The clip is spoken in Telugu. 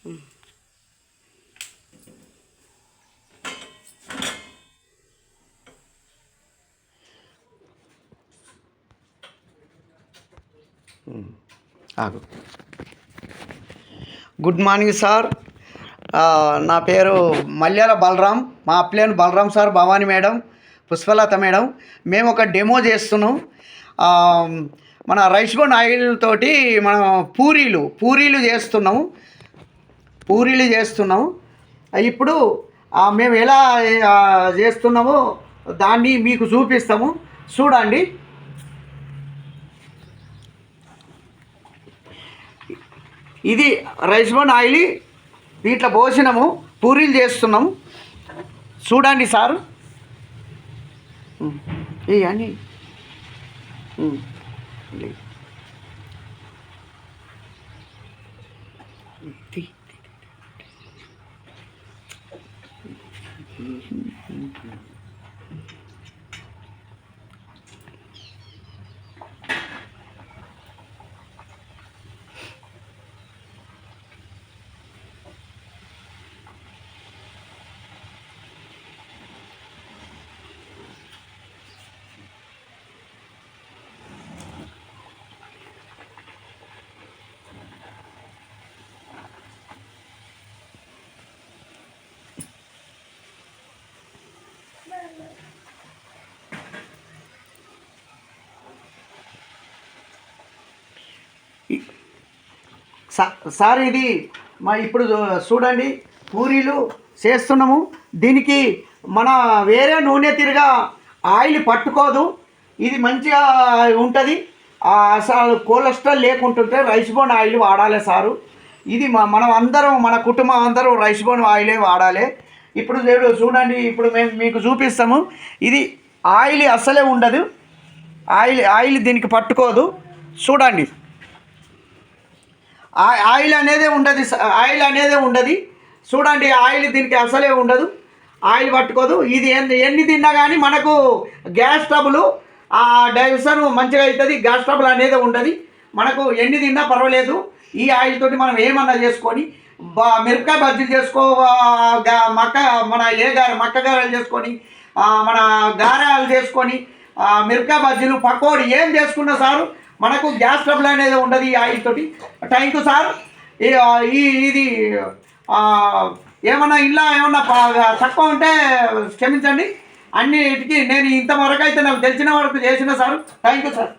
ఆగు. Good morning sir. నా పేరు మల్యాల బలరాం. మా అప్లేన్ Balaram sir, Bhavani madam, Pushpalatha madam. మేము ఒక డెమో చేస్తున్నాం. మన రైస్ బోర్న్ ఆయిల్ తోటి మనం పూరీలు చేస్తున్నాము. ఇప్పుడు మేము ఎలా చేస్తున్నామో దాన్ని మీకు చూపిస్తాము, చూడండి. ఇది రైస్ బోర్న్ ఆయిల్, దీంట్లో పోసినాము, పూరీలు చేస్తున్నాము, చూడండి సార్. ఇవన్నీ సార్ ఇది ఇప్పుడు చూడండి, పూరీలు చేస్తున్నాము. దీనికి మన వేరే నూనె తిరిగా ఆయిల్ పట్టుకోదు. ఇది మంచిగా ఉంటుంది. అసలు కొలెస్ట్రాల్ లేకుంటుంటే రైస్ బోర్న్ ఆయిల్ వాడాలి సారు. ఇది మనం అందరం, మన కుటుంబం అందరం రైస్ బోర్న్ ఆయిలే వాడాలి. ఇప్పుడు చూడండి, ఇప్పుడు మేము మీకు చూపిస్తాము. ఇది ఆయిల్ అస్సలే ఉండదు, ఆయిల్ దీనికి పట్టుకోదు. చూడండి, ఆయిల్ అనేది ఉండదు. చూడండి, ఆయిల్ దీనికి అసలే ఉండదు, ఆయిల్ పట్టుకోదు. ఇది ఎన్ని తిన్నా కానీ మనకు గ్యాస్ ట్రబుల్, డైజెషన్ మంచిగా అవుతుంది. గ్యాస్ ట్రబుల్ అనేది ఉండదు మనకు. ఎన్ని తిన్నా పర్వాలేదు. ఈ ఆయిల్ తోటి మనం ఏమన్నా చేసుకొని మిరపకాయ బజ్జీలు చేసుకో, మక్క గారెలు చేసుకొని, మన గారెలు చేసుకొని, మిరపకాయ బజ్జీలు, పకోడీ ఏం చేసుకున్నా సారు మనకు గ్యాస్ ట్రబుల్ అనేది ఉండదు ఈ ఆయిల్ తోటి. Thank you sir. ఇది ఏమన్నా తక్కువ ఉంటే క్షమించండి. అన్నిటికీ నేను ఇంతవరకు అయితే నాకు తెలిసిన వరకు చేసిన సార్. Thank you sir.